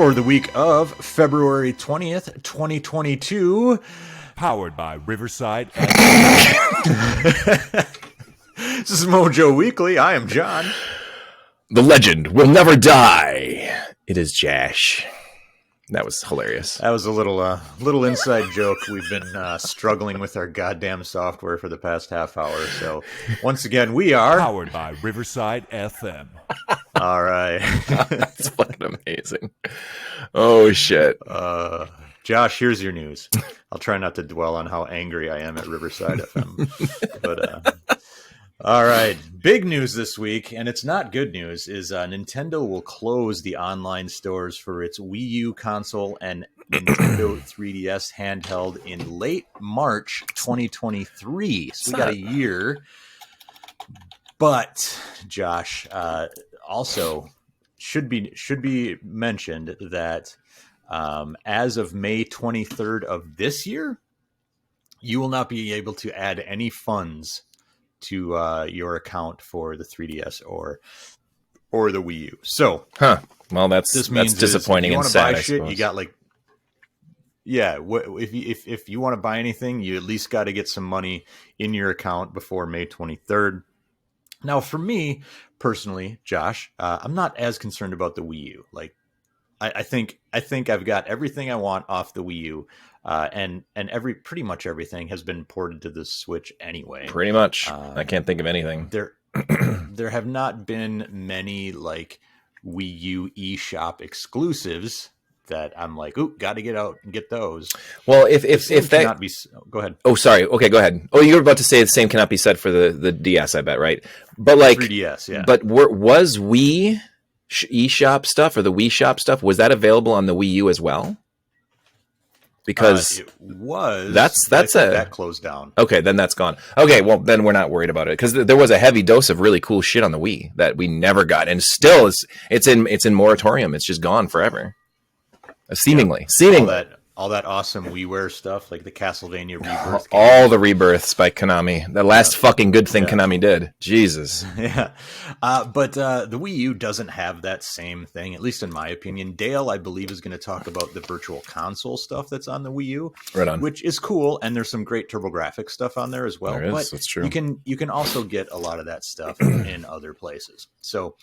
for the week of February 20th, 2022. Powered by Riverside. This is MoJoWeekly. I am John. The legend will never die. It is Josh. That was hilarious. That was a little inside joke. We've been struggling with our goddamn software for the past half hour. So once again, we are Powered by Riverside FM. All right. That's fucking amazing. Oh, shit. Josh, here's your news. I'll try not to dwell on how angry I am at Riverside FM. But all right. Big news this week, and it's not good news, is Nintendo will close the online stores for its Wii U console and Nintendo 3DS handheld in late March 2023. So we got a year. But, Josh, also should be mentioned that as of May 23rd of this year, you will not be able to add any funds to your account for the 3DS or the Wii U. So, well, that's disappointing and sad. Buy shit, you got if you want to buy anything, you at least got to get some money in your account before May 23rd. Now, for me personally, Josh, I'm not as concerned about the Wii U. Like, I think I've got everything I want off the Wii U. And pretty much everything has been ported to the Switch anyway. Pretty much. I can't think of anything. There have not been many like Wii U eShop exclusives that I'm like, ooh, got to get out and get those. Well, if that cannot be, go ahead. Oh, sorry. Okay, go ahead. Oh, you were about to say the same cannot be said for the DS, I bet, right? But like 3DS, yeah. But was Wii eShop stuff or the Wii Shop stuff, was that available on the Wii U as well? Because it was that closed down. Okay, then that's gone. Okay, well then we're not worried about it because there was a heavy dose of really cool shit on the Wii that we never got, and still it's in moratorium. It's just gone forever. Seemingly. All that awesome WiiWare stuff, like the Castlevania Rebirth. All the rebirths by Konami. The last fucking good thing Konami did. Jesus. Yeah. But the Wii U doesn't have that same thing, at least in my opinion. Dale, I believe, is going to talk about the virtual console stuff that's on the Wii U. Right on. Which is cool, and there's some great TurboGrafx stuff on there as well. There is, that's true. You can also get a lot of that stuff in other places. So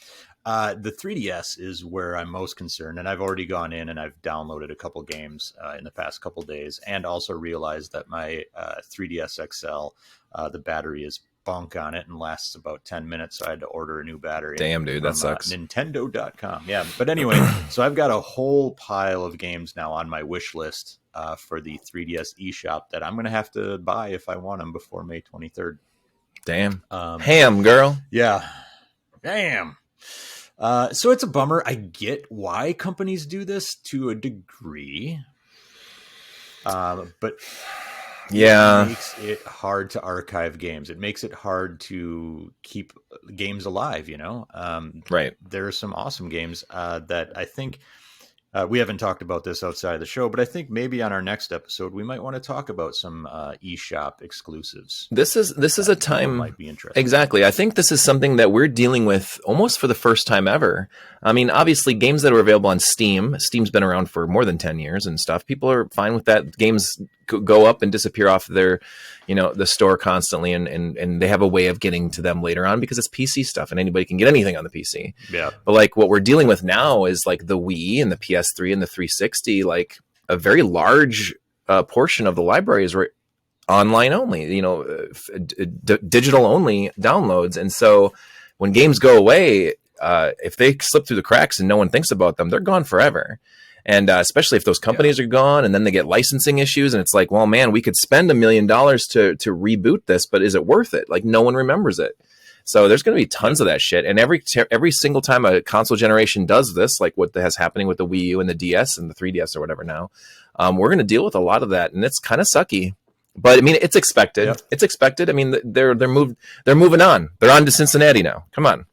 the 3DS is where I'm most concerned, and I've already gone in and I've downloaded a couple games in the past couple days, and also realized that my 3DS XL, the battery is bunk on it and lasts about 10 minutes, so I had to order a new battery. Damn, dude, that sucks. Nintendo.com. Yeah, but anyway, so I've got a whole pile of games now on my wish list for the 3DS eShop that I'm going to have to buy if I want them before May 23rd. Damn. Ham, girl. Yeah. Damn. So it's a bummer. I get why companies do this to a degree. But yeah, it makes it hard to archive games. It makes it hard to keep games alive, Right. There are some awesome games that I think we haven't talked about this outside of the show, but I think maybe on our next episode we might want to talk about some eShop exclusives. This is a time might be interesting. Exactly. I think this is something that we're dealing with almost for the first time ever. I mean, obviously, games that are available on Steam. Steam's been around for more than 10 years and stuff. People are fine with that. Games go up and disappear off their, the store constantly, and they have a way of getting to them later on because it's PC stuff and anybody can get anything on the PC. Yeah. But like what we're dealing with now is like the Wii and the PS3 and the 360, like a very large portion of the library is online only, digital only downloads. And so when games go away, if they slip through the cracks and no one thinks about them, they're gone forever. And especially if those companies are gone and then they get licensing issues and it's like, well, man, we could spend $1 million to reboot this, but is it worth it? Like no one remembers it. So there's going to be tons of that shit. And every single time a console generation does this, like what has happening with the Wii U and the DS and the 3DS or whatever now, we're going to deal with a lot of that. And it's kind of sucky. But I mean, it's expected. Yep. It's expected. I mean, they're moving on. They're on to Cincinnati now. Come on.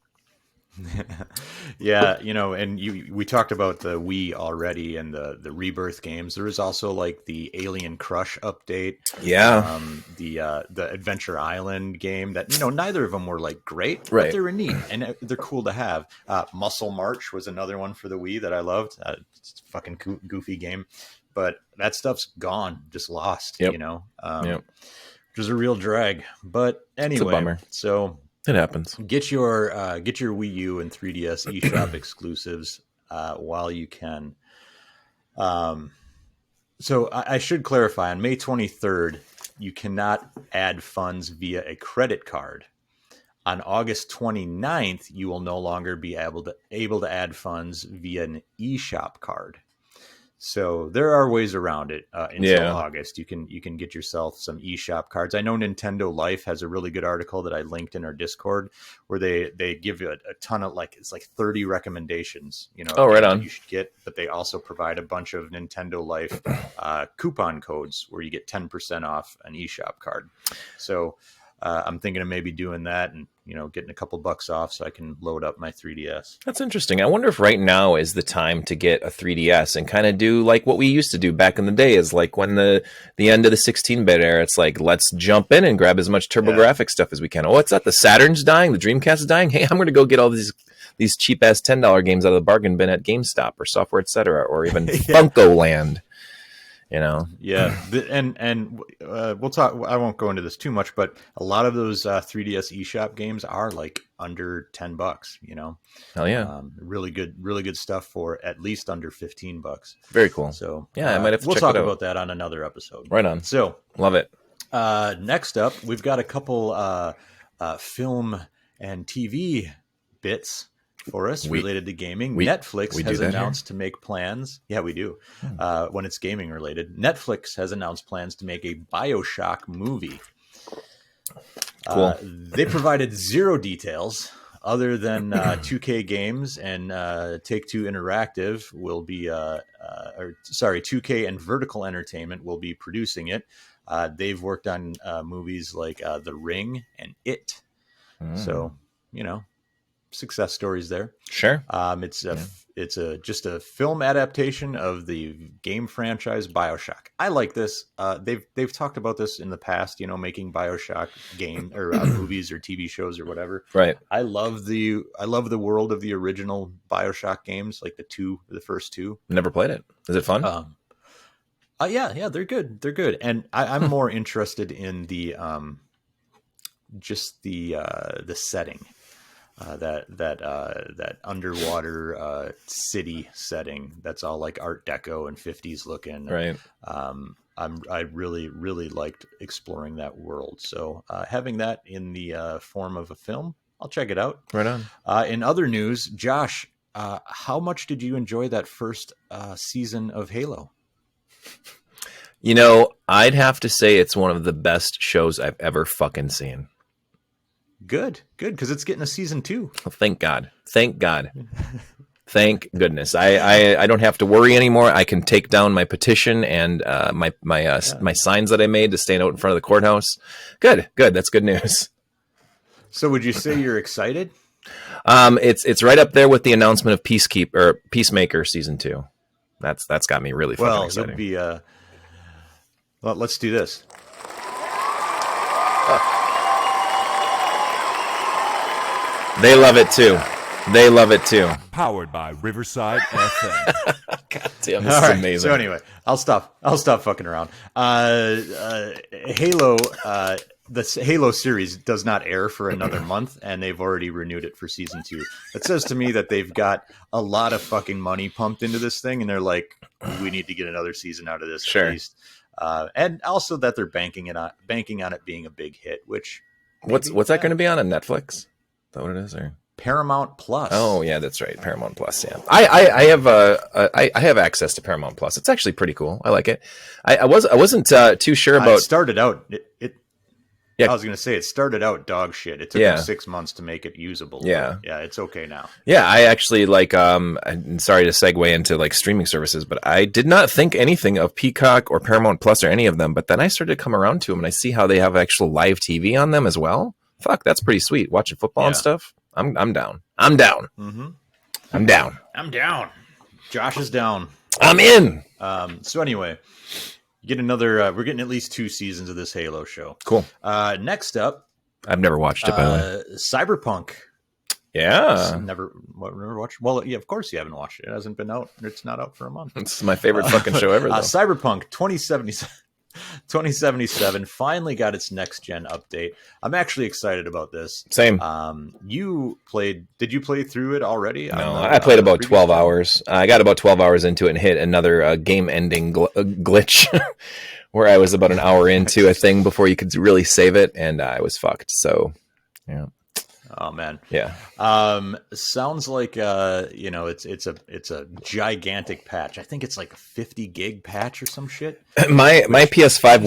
Yeah, and we talked about the Wii already and the Rebirth games. There is also like the Alien Crush update. Yeah. The Adventure Island game that, neither of them were like great, but Right. they were neat and they're cool to have. Muscle March was another one for the Wii that I loved. It's a fucking goofy game, but that stuff's gone, just lost, Yep. which is a real drag. But anyway, It's a bummer. So It happens. get your Wii U and 3DS eShop exclusives while you can. So I should clarify, on May 23rd, you cannot add funds via a credit card. On August 29th, you will no longer be able to add funds via an eShop card. So there are ways around it until August. You can get yourself some eShop cards. I know Nintendo Life has a really good article that I linked in our Discord where they give you a ton of it's like 30 recommendations, right on. you should get, but they also provide a bunch of Nintendo Life coupon codes where you get 10% off an eShop card. So I'm thinking of maybe doing that and, getting a couple bucks off so I can load up my 3DS. That's interesting. I wonder if right now is the time to get a 3DS and kind of do like what we used to do back in the day, is like when the end of the 16-bit era, it's like, let's jump in and grab as much TurboGrafx stuff as we can. Oh, what's that? The Saturn's dying? The Dreamcast is dying? Hey, I'm going to go get all these cheap-ass $10 games out of the bargain bin at GameStop or Software Etc. or even Funko Land. Yeah, and we'll talk. I won't go into this too much, but a lot of those 3DS eShop games are like under $10. Hell yeah, really good stuff for at least under $15. Very cool. So yeah, I might have to we'll check talk it out. about that on another episode. Right on. So love it. Next up, we've got a couple film and TV bits for us related to gaming. Netflix has announced to make plans. Yeah, we do. When it's gaming related, Netflix has announced plans to make a Bioshock movie. Cool. They provided zero details other than 2K Games and Take-Two Interactive will be, 2K and Vertical Entertainment will be producing it. They've worked on movies like The Ring and It. So, success stories there. Sure. It's just a film adaptation of the game franchise Bioshock. I like this. They've talked about this in the past, making Bioshock game or movies or TV shows or whatever. Right. I love the world of the original Bioshock games, like the first two. Never played it. Is it fun? Yeah, they're good. They're good. And I'm more interested in the just the setting. That underwater city setting that's all like Art Deco and 50s looking. Right. I really liked exploring that world. So having that in the form of a film, I'll check it out. Right on. In other news, Josh, how much did you enjoy that first season of Halo? I'd have to say it's one of the best shows I've ever fucking seen. Good, because it's getting a season 2. Thank God. Thank goodness. I don't have to worry anymore. I can take down my petition and my signs that I made to stand out in front of the courthouse. Good. That's good news. So would you say you're excited? It's right up there with the announcement of Peacemaker season 2. That's got me really fucking excited. Well, let's do this. They love it too. Powered by Riverside FM. God damn, this is amazing. So anyway, I'll stop fucking around. Halo, the Halo series does not air for another month, and they've already renewed it for season 2. That says to me that they've got a lot of fucking money pumped into this thing, and they're like, we need to get another season out of this at least. And also that they're banking on it being a big hit. Which what's that going to be on Netflix? Is that what it is? Or Paramount Plus. Oh yeah, that's right, Paramount Plus. Yeah, I have access to Paramount Plus. It's actually pretty cool. I like it. I wasn't too sure about. It started out. I was going to say it started out dog shit. It took them 6 months to make it usable. Yeah, it's okay now. Yeah, I actually I'm sorry to segue into like streaming services, but I did not think anything of Peacock or Paramount Plus or any of them. But then I started to come around to them, and I see how they have actual live TV on them as well. Fuck, that's pretty sweet. Watching football and stuff. I'm down. I'm down. Mm-hmm. I'm down. I'm down. Josh is down. I'm in. So anyway, you get another. We're getting at least 2 seasons of this Halo show. Cool. Next up, I've never watched it, by the way. Cyberpunk. Yeah. Never watched. Well, yeah, of course you haven't watched it. It hasn't been out. It's not out for a month. It's my favorite fucking show ever, though. Cyberpunk 2077 finally got its next gen update. I'm actually excited about this. Same. Did you play through it already? No, I played about 12 hours. I got about 12 hours into it and hit another game ending glitch where I was about an hour into a thing before you could really save it, and I was fucked. So, yeah. Oh man, yeah. Sounds like it's a gigantic patch. I think it's like a 50 gig patch or some shit. My PS5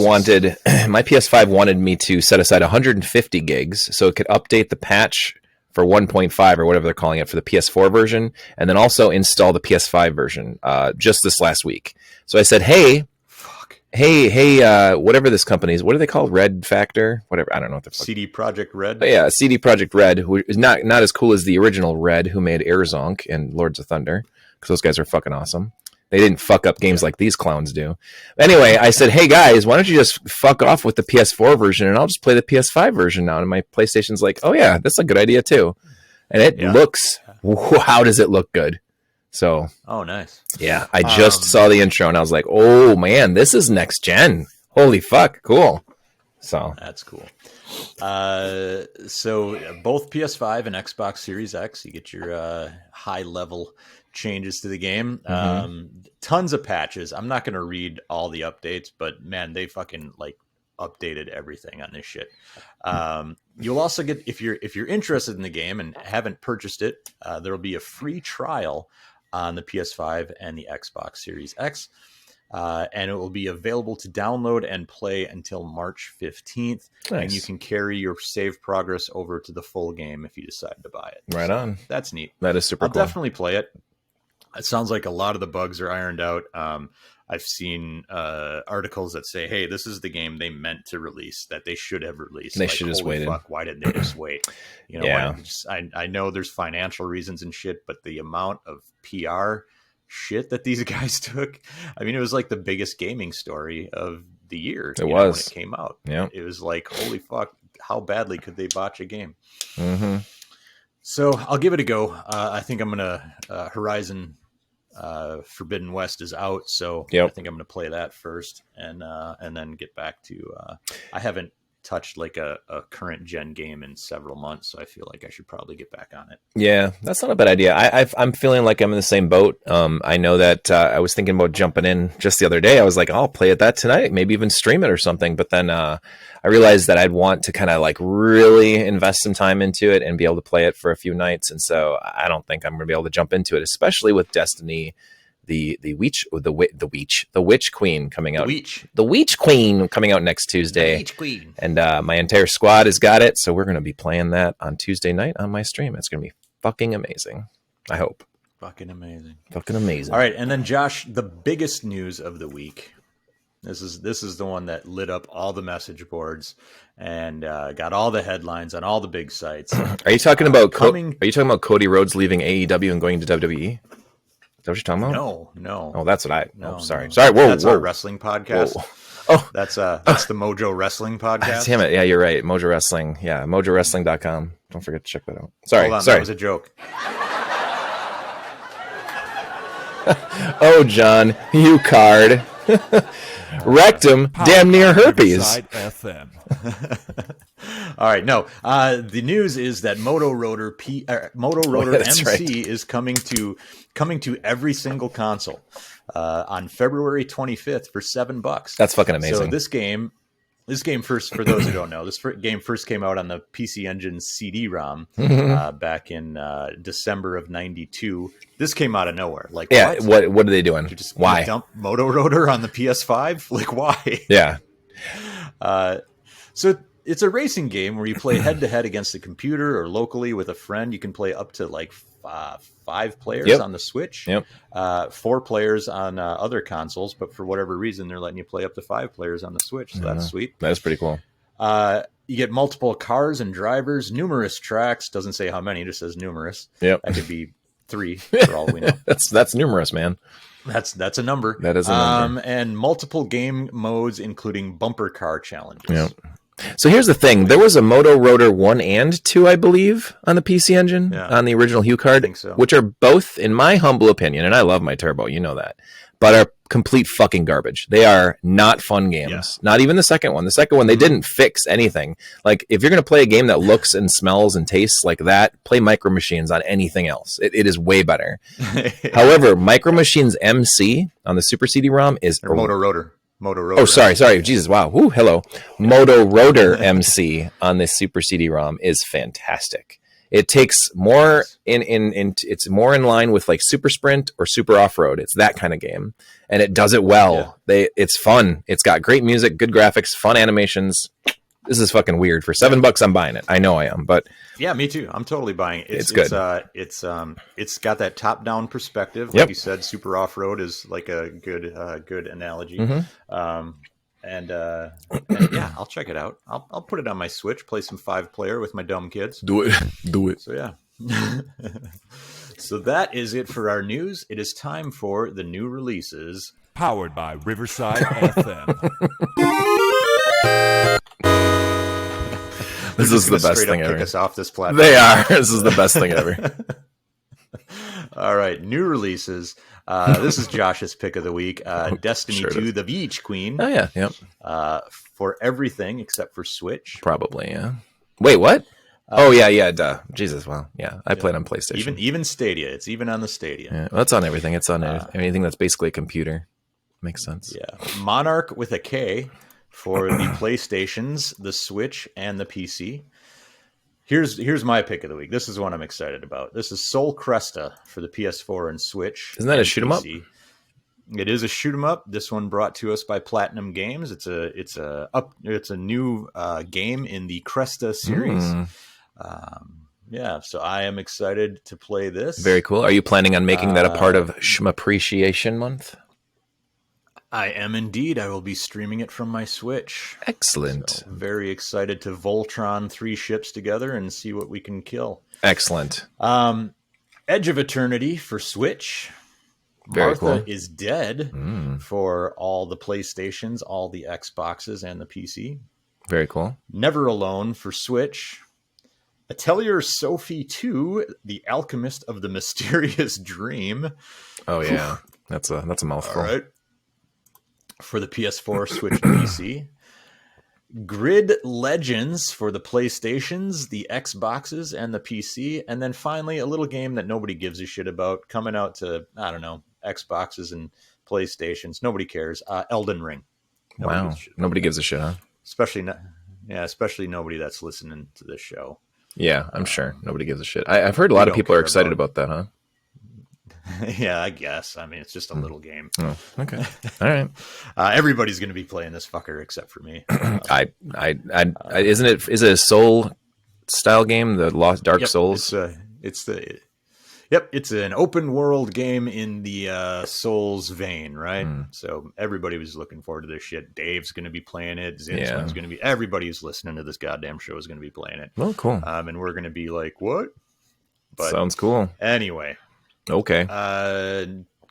wanted me to set aside 150 gigs so it could update the patch for 1.5 or whatever they're calling it for the PS4 version, and then also install the PS5 version just this last week. So I said, hey, whatever this company is, what are they called? Red Factor? Whatever. I don't know what the fuck. CD Projekt Red? But yeah, CD Projekt Red, who is not as cool as the original Red, who made Airzonk and Lords of Thunder, because those guys are fucking awesome. They didn't fuck up games like these clowns do. Anyway, I said, hey guys, why don't you just fuck off with the PS4 version and I'll just play the PS5 version now. And my PlayStation's like, oh yeah, that's a good idea too. And it looks, how does it look good? So, oh, nice. Yeah, I just saw the intro and I was like, oh man, this is next gen. Holy fuck, cool. So that's cool. So both PS5 and Xbox Series X, you get your high level changes to the game. Tons of patches. I'm not going to read all the updates, but man, they fucking like updated everything on this shit. You'll also get, if you're interested in the game and haven't purchased it, there will be a free trial on the PS5 and the Xbox Series X. And it will be available to download and play until March 15th. Nice. And you can carry your save progress over to the full game if you decide to buy it. Right on. That's neat. That is super cool. I'll definitely play it. It sounds like a lot of the bugs are ironed out. I've seen articles that say, hey, this is the game they meant to release, that they should have released. They should just waited. Fuck, why didn't they just wait? You know, yeah. I know there's financial reasons and shit, but the amount of PR shit that these guys took, I mean, it was like the biggest gaming story of the year. It was when it came out. Yeah, it was like, holy fuck, how badly could they botch a game? Mm-hmm. So I'll give it a go. I think I'm gonna Horizon Forbidden West is out, so I think I'm going to play that first, and then get back to. I haven't touched like a current gen game in several months, so I feel like I should probably get back on it. Yeah, that's not a bad idea. I'm feeling like I'm in the same boat. I know that I was thinking about jumping in just the other day. I was like, I'll play it that tonight, maybe even stream it or something. But then I realized that I'd want to kind of like really invest some time into it and be able to play it for a few nights. And so I don't think I'm going to be able to jump into it, especially with Destiny. The Witch Queen coming out. The Witch Queen coming out next Tuesday. The Witch Queen. And my entire squad has got it, so we're going to be playing that on Tuesday night on my stream. It's going to be fucking amazing. I hope. Fucking amazing. Fucking amazing. All right, and then Josh, the biggest news of the week. This is the one that lit up all the message boards and got all the headlines on all the big sites. Are you talking about Are you talking about Cody Rhodes leaving AEW and going to WWE? Is that what you're talking about? No. Oh, that's what I. No, sorry. No. Sorry. Whoa. That's our wrestling podcast. Whoa. Oh, that's the Mojo Wrestling podcast. Damn it! Yeah, you're right. Mojo Wrestling. Yeah, MoJoWrestling.com. Don't forget to check that out. Sorry. Hold on, sorry. That was a joke. Oh, John, you card. Rectum, damn near herpes. All right, no. The news is that Motoroader MC is coming to every single console on February 25th for $7. That's fucking amazing. So this game first, for those who don't know, game first came out on the PC Engine CD-ROM back in December of '92. This came out of nowhere. Like, yeah, what are they doing? Why dump Motoroader on the PS5? Like, why? Yeah. So it's a racing game where you play head to head against the computer or locally with a friend. You can play up to like 5 players on the Switch, 4 players on other consoles, but for whatever reason, they're letting you play up to 5 players on the Switch. So that's sweet. That's pretty cool. You get multiple cars and drivers, numerous tracks. Doesn't say how many, just says numerous. Yep. That could be 3 for all we know. That's numerous, man. That's a number. That is a number. And multiple game modes, including bumper car challenges. Yep. So here's the thing. There was a Motoroader 1 and 2, I believe, on the PC Engine, on the original Hue card, which are both, in my humble opinion, and I love my Turbo, you know that, but are complete fucking garbage. They are not fun games. Yeah. Not even the second one. The second one, they didn't fix anything. Like, if you're going to play a game that looks and smells and tastes like that, play Micro Machines on anything else. It is way better. However, Micro Machines MC on the Super CD-ROM is... Or Motoroader. Oh, sorry. Jesus, wow. Woo, hello. Motoroader MC on this Super CD-ROM is fantastic. It takes more it's more in line with like Super Sprint or Super Off-Road. It's that kind of game, and it does it well. Yeah. It's fun. It's got great music, good graphics, fun animations. This is fucking weird. For $7, I'm buying it. I know I am, but yeah, me too. I'm totally buying it. It's good. It's got that top-down perspective. Like you said, Super Off-Road is like a good analogy. Mm-hmm. And yeah, I'll check it out. I'll put it on my Switch, play some 5-player with my dumb kids. Do it. So yeah. So that is it for our news. It is time for the new releases. Powered by Riverside FM. This is the best thing ever. Kick us off this platform. They are. This is the best thing ever. All right, new releases. This is Josh's pick of the week. Destiny 2, The Beach Queen. Oh, yeah. Yep. For everything except for Switch. Probably, yeah. Wait, what? Yeah, duh. Jesus, well, yeah. I played on PlayStation. Even Stadia. It's even on the Stadia. Yeah, well, it's on everything. It's on anything that's basically a computer. Makes sense. Yeah. Monarch with a K for the PlayStations, the Switch, and the PC. Here's my pick of the week. This is one I'm excited about. This is Sol Cresta for the PS4 and Switch. Isn't that a shoot 'em up? It is a shoot 'em up. This one brought to us by Platinum Games. It's a new game in the Cresta series. Yeah, so I am excited to play this. Very cool. Are you planning on making that a part of Appreciation Month? I am indeed. I will be streaming it from my Switch. Excellent. So very excited to Voltron 3 ships together and see what we can kill. Excellent. Edge of Eternity for Switch. Very Martha cool. is Dead for all the PlayStations, all the Xboxes, and the PC. Very cool. Never Alone for Switch. Atelier Sophie 2, The Alchemist of the Mysterious Dream. Oh, yeah. That's a mouthful. All right. For the PS4, Switch, and PC. Grid Legends for the PlayStations, the Xboxes, and the PC. And then finally, a little game that nobody gives a shit about coming out to, I don't know, Xboxes and PlayStations. Nobody cares. Elden Ring. Nobody gives a shit, huh? Especially nobody that's listening to this show. Yeah, I'm sure. Nobody gives a shit. I've heard a lot of people are excited about that, huh? Yeah, I guess. I mean, it's just a little game. Oh, okay. All right. Everybody's going to be playing this fucker except for me. Is it a Soul style game? The Lost Dark Souls. It's an open world game in the Souls vein, right? So everybody was looking forward to this shit. Dave's going to be playing it. Zinsman's going to be. Everybody who's listening to this goddamn show is going to be playing it. Oh, cool. And we're going to be like, what? But sounds cool. Anyway. Okay.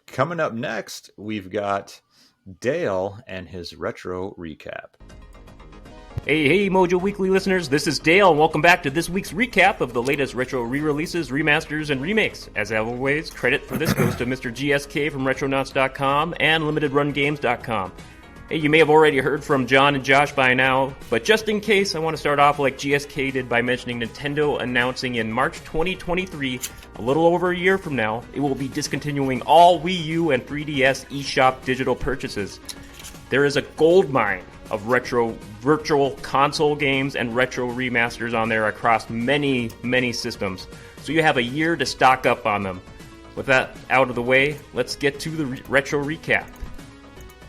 Coming up next, we've got Dale and his retro recap. Hey, MoJoWeekly listeners, this is Dale, and welcome back to this week's recap of the latest retro re-releases, remasters, and remakes. As always, credit for this goes to Mr. GSK from Retronauts.com and LimitedRunGames.com. Hey, you may have already heard from John and Josh by now, but just in case, I want to start off like GSK did by mentioning Nintendo announcing in March 2023, a little over a year from now, it will be discontinuing all Wii U and 3DS eShop digital purchases. There is a goldmine of retro virtual console games and retro remasters on there across many, many systems, so you have a year to stock up on them. With that out of the way, let's get to the retro recap.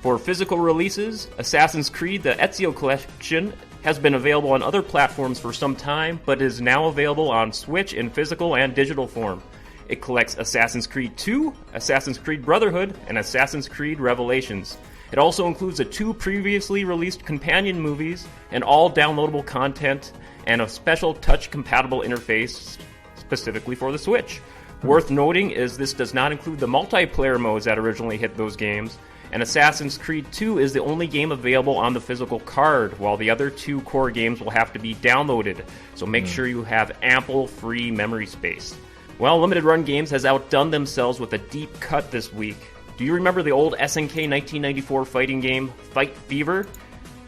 For physical releases, Assassin's Creed The Ezio Collection has been available on other platforms for some time, but is now available on Switch in physical and digital form. It collects Assassin's Creed 2, Assassin's Creed Brotherhood, and Assassin's Creed Revelations. It also includes the 2 previously released companion movies and all downloadable content and a special touch-compatible interface specifically for the Switch. Worth noting is this does not include the multiplayer modes that originally hit those games, and Assassin's Creed 2 is the only game available on the physical card, while the other 2 core games will have to be downloaded, so make sure you have ample free memory space. Well, Limited Run Games has outdone themselves with a deep cut this week. Do you remember the old SNK 1994 fighting game, Fight Fever?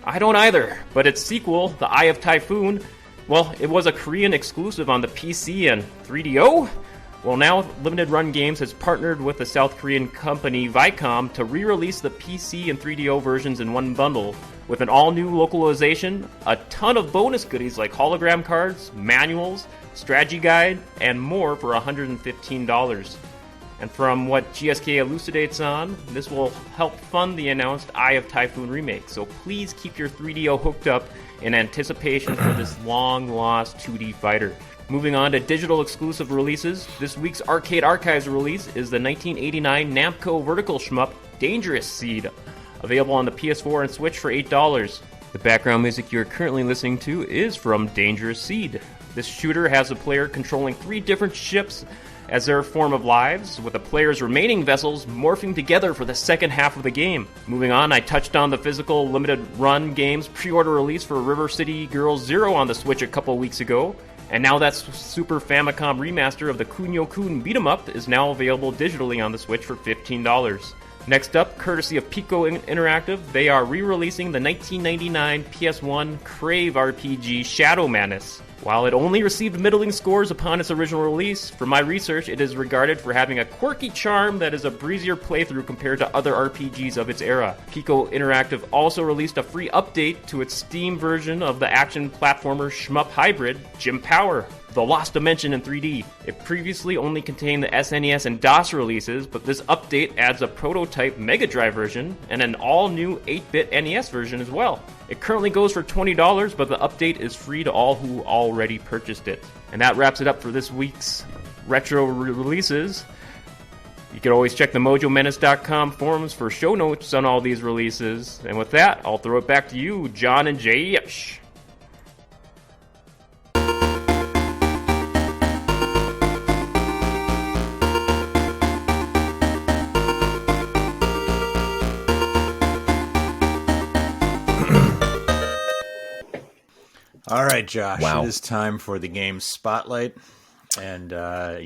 I don't either, but its sequel, The Eye of Typhoon, well, it was a Korean exclusive on the PC and 3DO? Well, now Limited Run Games has partnered with the South Korean company Viacom to re-release the PC and 3DO versions in one bundle, with an all-new localization, a ton of bonus goodies like hologram cards, manuals, strategy guide, and more for $115. And from what GSK elucidates on, this will help fund the announced Eye of Typhoon remake, so please keep your 3DO hooked up in anticipation for this long-lost 2D fighter. Moving on to digital exclusive releases, this week's Arcade Archives release is the 1989 Namco vertical shmup Dangerous Seed, available on the PS4 and Switch for $8. The background music you're currently listening to is from Dangerous Seed. This shooter has the player controlling 3 different ships as their form of lives, with the player's remaining vessels morphing together for the second half of the game. Moving on, I touched on the physical Limited Run Games pre-order release for River City Girls Zero on the Switch a couple weeks ago. And now that Super Famicom remaster of the Kunio-kun beat 'em up is now available digitally on the Switch for $15. Next up, courtesy of Pico Interactive, they are re-releasing the 1999 PS1 Crave RPG Shadow Menace. While it only received middling scores upon its original release, from my research it is regarded for having a quirky charm that is a breezier playthrough compared to other RPGs of its era. Pico Interactive also released a free update to its Steam version of the action platformer shmup hybrid, Jim Power, The Lost Dimension in 3D. It previously only contained the SNES and DOS releases, but this update adds a prototype Mega Drive version and an all-new 8-bit NES version as well. It currently goes for $20, but the update is free to all who already purchased it. And that wraps it up for this week's retro releases. You can always check the MoJoMenace.com forums for show notes on all these releases. And with that, I'll throw it back to you, John and Jay. All right, Josh, Wow. It is time for the game Spotlight, and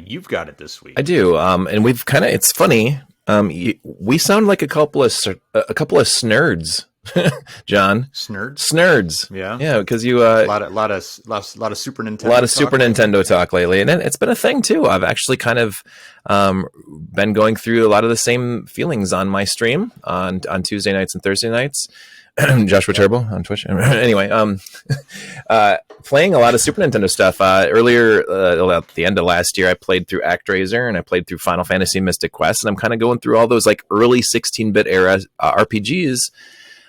you've got it this week. I do, and we've kind of, it's funny, we sound like a couple of snerds, John. Snerds. Yeah, because you a lot of Super Nintendo. A lot of Super Nintendo talk lately, and it's been a thing too. I've actually kind of been going through a lot of the same feelings on my stream on Tuesday nights and Thursday nights. Joshua Turbo on Twitch. Anyway, playing a lot of Super Nintendo stuff. Earlier, at the end of last year, I played through ActRaiser and I played through Final Fantasy Mystic Quest, and I'm kind of going through all those like early 16-bit era RPGs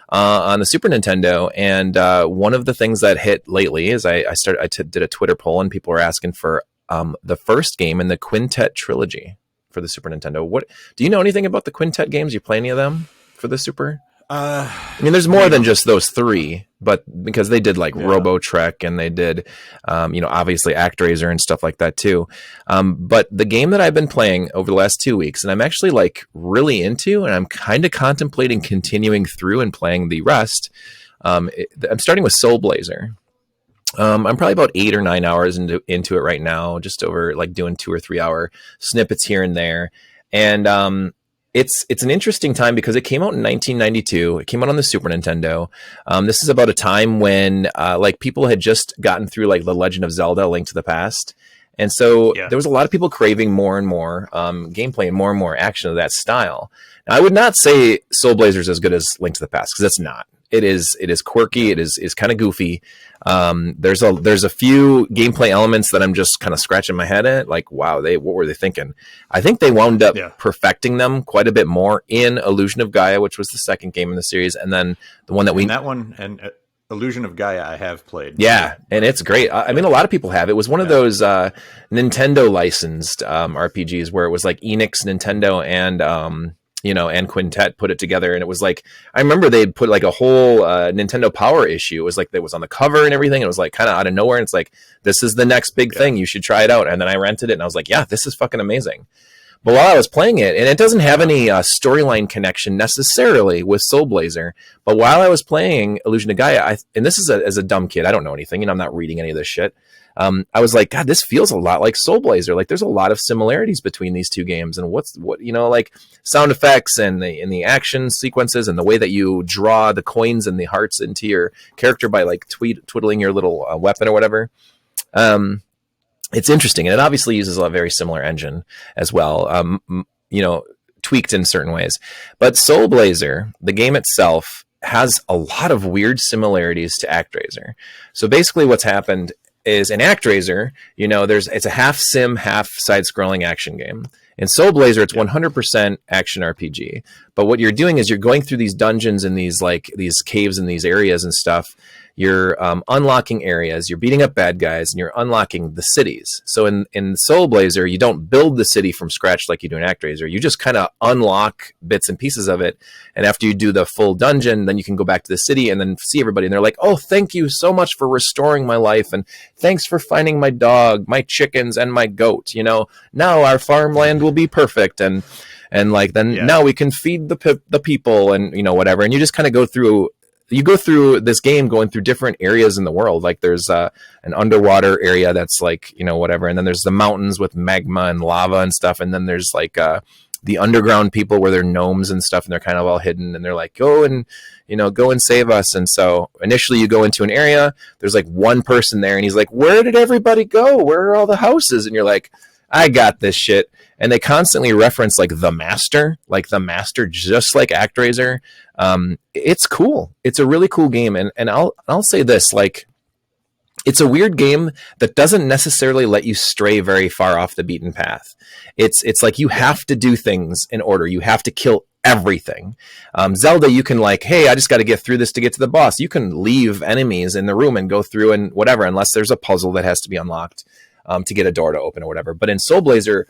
on the Super Nintendo. And one of the things that hit lately is I did a Twitter poll, and people were asking for the first game in the Quintet trilogy for the Super Nintendo. What do you know anything about the Quintet games? You play any of them for the Super? I mean, there's more than just those 3, but because they did like Robo Trek and they did, obviously ActRaiser and stuff like that too. But the game that I've been playing over the last 2 weeks, and I'm actually like really into, and I'm kind of contemplating continuing through and playing the rest. I'm starting with Soul Blazer. I'm probably about 8 or 9 hours into it right now, just over like doing 2 or 3 hour snippets here and there. And, It's an interesting time because it came out in 1992. It came out on the Super Nintendo. This is about a time when like people had just gotten through like The Legend of Zelda: A Link to the Past. And so there was a lot of people craving more and more gameplay and more action of that style. Now, I would not say Soul Blazer is as good as Link to the Past, because it's not. It is quirky. It is kind of goofy. There's a few gameplay elements that I'm just kind of scratching my head at. Like, wow, what were they thinking? I think they wound up perfecting them quite a bit more in Illusion of Gaia, which was the second game in the series, and then the one that Illusion of Gaia I have played. Yeah, and it's great. I mean, a lot of people have. It was one of those Nintendo licensed RPGs where it was like Enix, Nintendo, and and Quintet put it together. And it was like, I remember they'd put like a whole Nintendo Power issue. It was like, it was on the cover and everything. It was like kind of out of nowhere. And it's like, this is the next big thing. You should try it out. And then I rented it and I was like, yeah, this is fucking amazing. But while I was playing it, and it doesn't have any storyline connection necessarily with Soul Blazer, but while I was playing Illusion of Gaia, and this is as a dumb kid, I don't know anything, I'm not reading any of this shit. I was like, God, this feels a lot like Soul Blazer. Like, there's a lot of similarities between these two games, and what like sound effects and the action sequences and the way that you draw the coins and the hearts into your character by like twiddling your little weapon or whatever. It's interesting, and it obviously uses a very similar engine as well, tweaked in certain ways. But Soul Blazer, the game itself, has a lot of weird similarities to ActRaiser. So basically what's happened is in ActRaiser, it's a half sim, half side-scrolling action game. In Soul Blazer, it's 100% action RPG. But what you're doing is you're going through these dungeons and these caves and these areas and stuff. You're unlocking areas, you're beating up bad guys, and you're unlocking the cities. So in Soul Blazer, you don't build the city from scratch like you do in ActRaiser. You just kind of unlock bits and pieces of it. And after you do the full dungeon, then you can go back to the city and then see everybody. And they're like, oh, thank you so much for restoring my life. And thanks for finding my dog, my chickens, and my goat. Now our farmland will be perfect. And now we can feed the people and, whatever. And you just kind of go through this game going through different areas in the world. Like there's an underwater area that's like, whatever. And then there's the mountains with magma and lava and stuff. And then there's like the underground people where they're gnomes and stuff and they're kind of all hidden. And they're like, go and save us. And so initially you go into an area, there's like one person there and he's like, where did everybody go? Where are all the houses? And you're like, I got this shit. And they constantly reference like the master, just like ActRaiser. It's cool. It's a really cool game. And I'll say this, like, it's a weird game that doesn't necessarily let you stray very far off the beaten path. It's like you have to do things in order. You have to kill everything. Zelda, you can like, hey, I just got to get through this to get to the boss. You can leave enemies in the room and go through and whatever, unless there's a puzzle that has to be unlocked to get a door to open or whatever. But in Soul Blazer,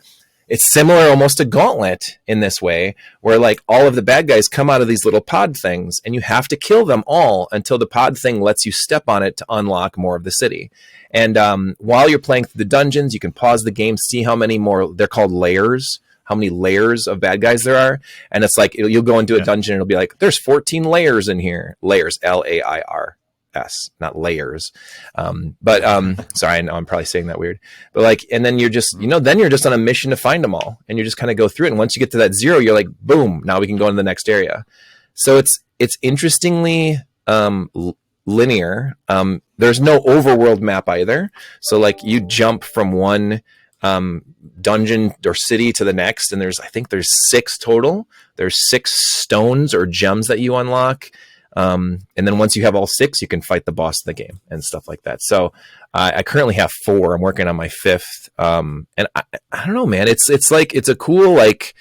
it's similar almost to Gauntlet in this way, where like all of the bad guys come out of these little pod things and you have to kill them all until the pod thing lets you step on it to unlock more of the city. And while you're playing through the dungeons, you can pause the game, see how many more, they're called layers, how many layers of bad guys there are. And it's like, you'll go into a dungeon and it'll be like, there's 14 layers in here. Layers, Lairs. Not layers. Sorry, I know I'm probably saying that weird, but like, and then you're just, then you're just on a mission to find them all and you just kind of go through it. And once you get to that 0, you're like, boom, now we can go into the next area. So it's interestingly linear. There's no overworld map either. So like you jump from one dungeon or city to the next, and I think there's 6 total. There's 6 stones or gems that you unlock. And then once you have all 6, you can fight the boss of the game and stuff like that. So I currently have 4. I'm working on my 5th. And I don't know, man. It's a cool, like,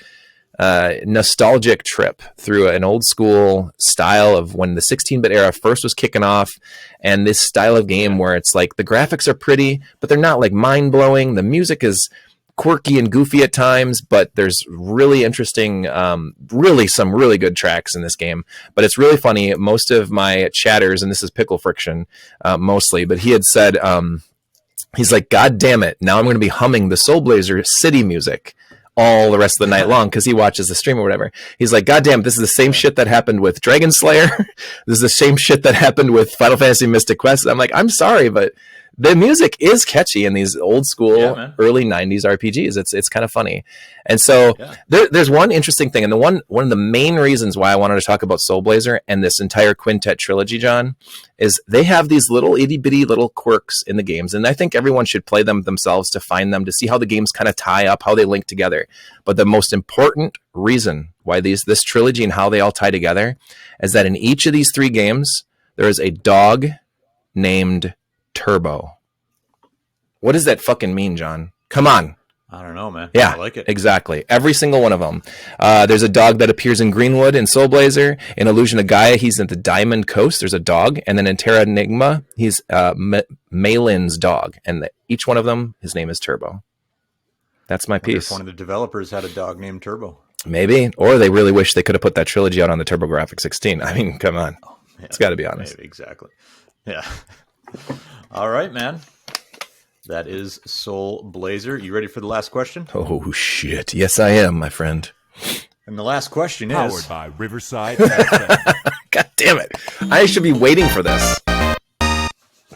nostalgic trip through an old school style of when the 16-bit era first was kicking off, and this style of game where it's like the graphics are pretty, but they're not like mind-blowing. The music is quirky and goofy at times, but there's really interesting, really some really good tracks in this game. But it's really funny. Most of my chatters, and this is Pickle Friction mostly, but he had said, he's like, God damn it, now I'm going to be humming the Soul Blazer city music all the rest of the night long because he watches the stream or whatever. He's like, God damn, this is the same shit that happened with Dragon Slayer. This is the same shit that happened with Final Fantasy Mystic Quest. I'm like, I'm sorry, but the music is catchy in these old school early 90s RPGs. It's kind of funny. And so there's one interesting thing. And one of the main reasons why I wanted to talk about Soul Blazer and this entire Quintet trilogy, John, is they have these little itty bitty little quirks in the games. And I think everyone should play them themselves to find them, to see how the games kind of tie up, how they link together. But the most important reason why this trilogy and how they all tie together is that in each of these 3 games, there is a dog named Turbo. What does that fucking mean, John? Come on. I don't know, man. Yeah, I like it. Exactly. Every single one of them. There's a dog that appears in Greenwood in Soul Blazer. In Illusion of Gaia, he's at the Diamond Coast. There's a dog. And then in Terra Enigma, he's Malin's dog. And each one of them, his name is Turbo. That's my piece. If one of the developers had a dog named Turbo. Maybe, or they really wish they could have put that trilogy out on the TurboGrafx 16. I mean, come on, it's got to be honest. Maybe, exactly. Yeah. All right, man. That is Soul Blazer. You ready for the last question? Oh shit! Yes, I am, my friend. And the last question Powered is by Riverside FM. God damn it! I should be waiting for this.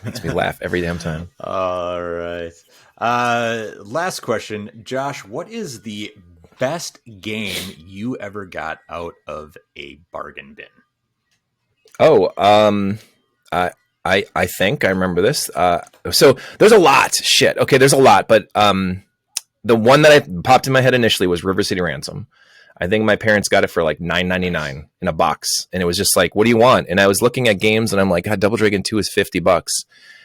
Makes me laugh every damn time. all right. Last question, Josh. What is the best game you ever got out of a bargain bin? Oh, I think I remember this. So there's a lot. Shit. Okay, there's a lot, but the one that I popped in my head initially was River City Ransom. I think my parents got it for like $9.99 in a box, and it was just like, "What do you want?" And I was looking at games, and I'm like, "God, Double Dragon 2 is $50."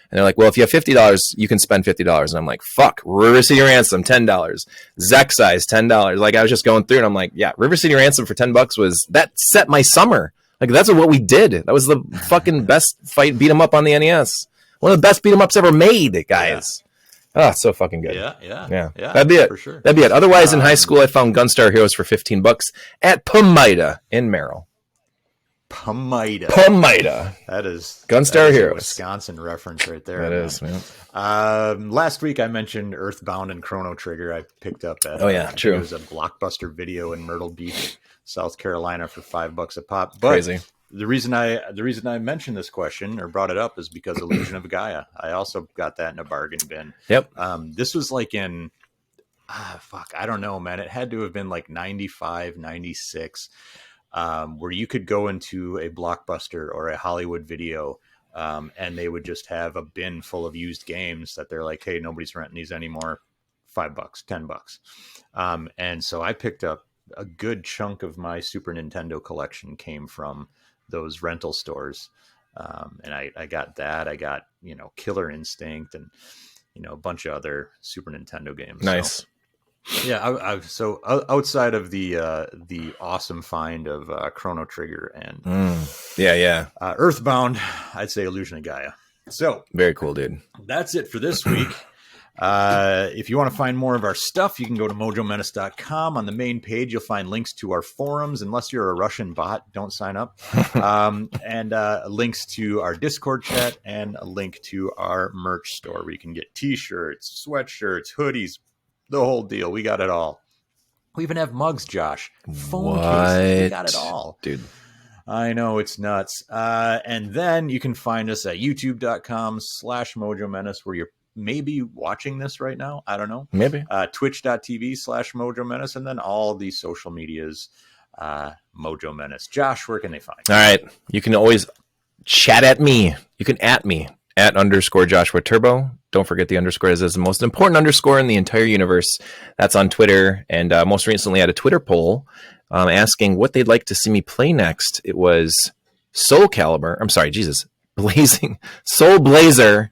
And they're like, "Well, if you have $50, you can spend $50." And I'm like, "Fuck, River City Ransom, $10. Zexsize, $10." Like I was just going through, and I'm like, "Yeah, River City Ransom for $10 was that set my summer." Like that's what we did. That was the fucking best fight beat 'em up on the NES. One of the best beat 'em ups ever made, guys. Oh, it's so fucking good. Yeah. That'd be it. For sure. That'd be it. Otherwise, in high school, I found Gunstar Heroes for $15 at Pamida in Merrill. Pamida. That is Gunstar Heroes. A Wisconsin reference right there. That man. is, man. Last week I mentioned Earthbound and Chrono Trigger. I picked up at Oh, yeah, I think true. It was a Blockbuster Video in Myrtle Beach, South Carolina for $5 a pop. But Crazy. The reason I mentioned this question or brought it up is because Illusion of Gaia. I also got that in a bargain bin. Yep. This was like in I don't know, man. It had to have been like 95, 96, where you could go into a Blockbuster or a Hollywood Video, and they would just have a bin full of used games that they're like, "Hey, nobody's renting these anymore. $5, $10." And so I picked up a good chunk of my Super Nintendo collection came from those rental stores. And I got that. I got, Killer Instinct and, a bunch of other Super Nintendo games. Nice. So, yeah. So outside of the awesome find of Chrono Trigger and Earthbound, I'd say Illusion of Gaia. So Very cool, dude. that's it for this week. If you want to find more of our stuff, you can go to MoJoMenace.com. On the main page, you'll find links to our forums. Unless you're a Russian bot, don't sign up. And links to our Discord chat and a link to our merch store where you can get t-shirts, sweatshirts, hoodies, the whole deal. We got it all. We even have mugs, Josh. Phone cases. We got it all. Dude. I know, it's nuts. And then you can find us at youtube.com/MoJoMenace, where you're maybe watching this right now. I don't know. Maybe. Twitch.tv/MoJoMenace, and then all the social medias, Mojo Menace. Josh, where can they find you? All right. You can always chat at me. You can at me at _Joshua Turbo. Don't forget the underscore is the most important underscore in the entire universe. That's on Twitter. And most recently I had a Twitter poll asking what they'd like to see me play next. It was Soul Blazer.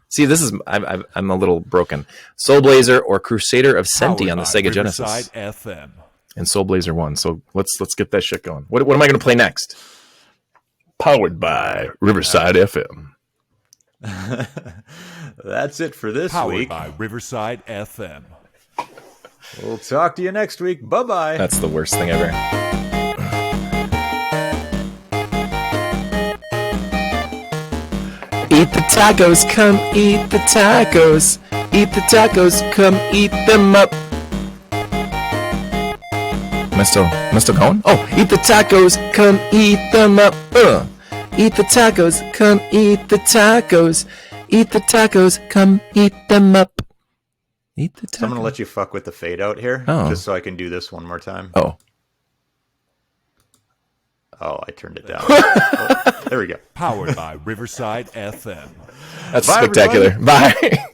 See, this is I'm a little broken. Soul Blazer or Crusader of Senti on the Sega Genesis. Riverside FM. And Soul Blazer 1. So let's get that shit going. What am I going to play next? Powered by Riverside FM. That's it for this Powered week. by Riverside FM. We'll talk to you next week. Bye-bye. That's the worst thing ever. Eat the tacos, come eat the tacos. Eat the tacos, come eat them up. Am I still going? Oh, eat the tacos, come eat them up. Eat the tacos, come eat the tacos. Eat the tacos, come eat them up. Eat the tacos. So I'm going to let you fuck with the fade out here, just so I can do this one more time. Oh, I turned it down. Oh, there we go. Powered by Riverside FM. that's Bye, spectacular. everybody. Bye.